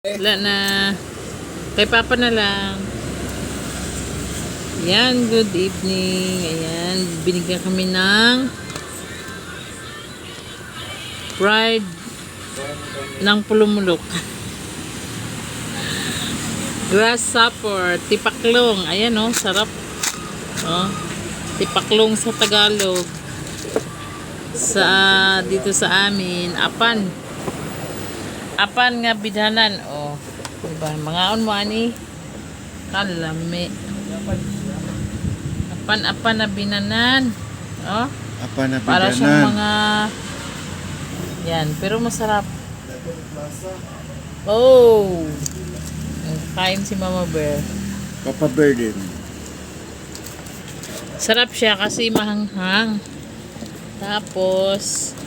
Wala na. Kay Papa na lang. Ayan, good evening. Ayan, binigyan kami ng fried ng pulumulok. Grasshopper, tipaklong. Ayan oh, sarap. Oh, tipaklong sa Tagalog. Dito sa amin, apan. Apan nga bidhanan. Oh, diba? Mangaon mo ani. Kalami. Apan na binanan. Oh. Apan na binanan. Para siyang mga yan, pero masarap. Oh. Kain si Mama Bear. Papa Bear din. Sarap siya kasi mahanghang. Tapos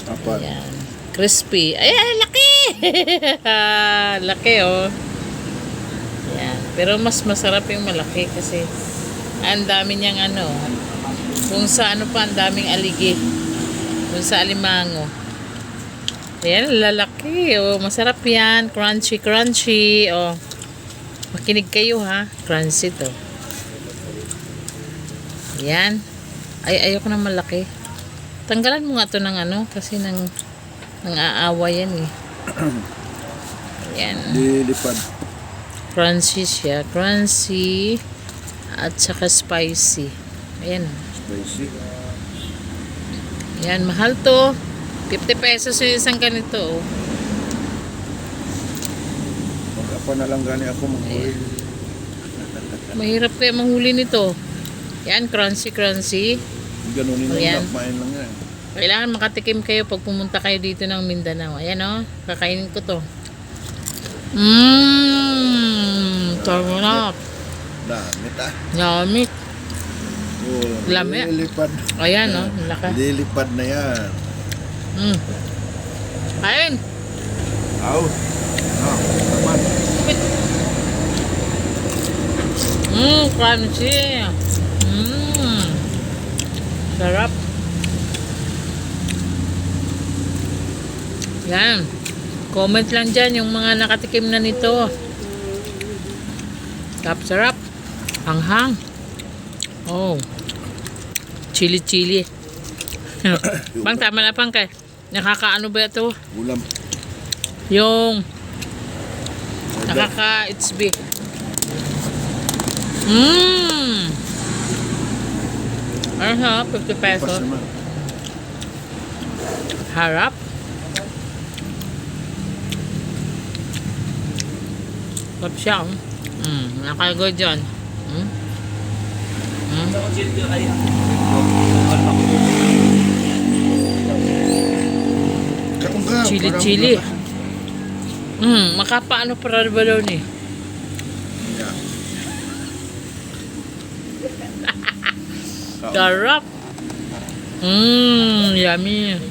Apan. ayan, crispy. Ayan, laki! Laki oh. Ayan. Pero mas masarap yung malaki kasi ang dami niyang ano. Kung sa ano pa, ang daming aligi. Kung sa alimango. Ayan, lalaki. Oh, masarap yan. Crunchy, crunchy. Oh. Makinig kayo ha. Crunchy to. Ayan. Ay, ayoko na malaki. Tanggalan mo nga to ng ano. Kasi nang aawa yan eh. Ayan. Lilipad. Crunchy siya. Crunchy. At saka spicy. Ayan. Spicy. Ayan, mahal to. 50 pesos yung isang ganito. Oh. Mag-apan na lang gani ako mag-uwi. Mahirap kaya manghuli nito. Ayan, crunchy, crunchy. Ganunin Ayan. lang, lakmain lang yan. Kailangan makatikim kayo pag pumunta kayo dito ng Mindanao. Ayan o, kakainin ko to. Sarap. Damit ah. Yummy. Oh, Lami. Lilipad. Ayan o, laki. Lilipad na yan. Kain. Aw. Naman. Crunchy. Sarap. Yan. Comment lang dyan yung mga nakatikim na nito. Sarap. Hanghang. Oh. Chili. Bang, tama na pang kay. Nakakaano ba ito? Ulam. Yung nakaka-HB. Ano ha? 50 pesos. Pas naman. Harap. Sarap siya. Nakagawa dyan. Chili. Makapaano para ba daw ni? Yeah. Sarap. Yummy.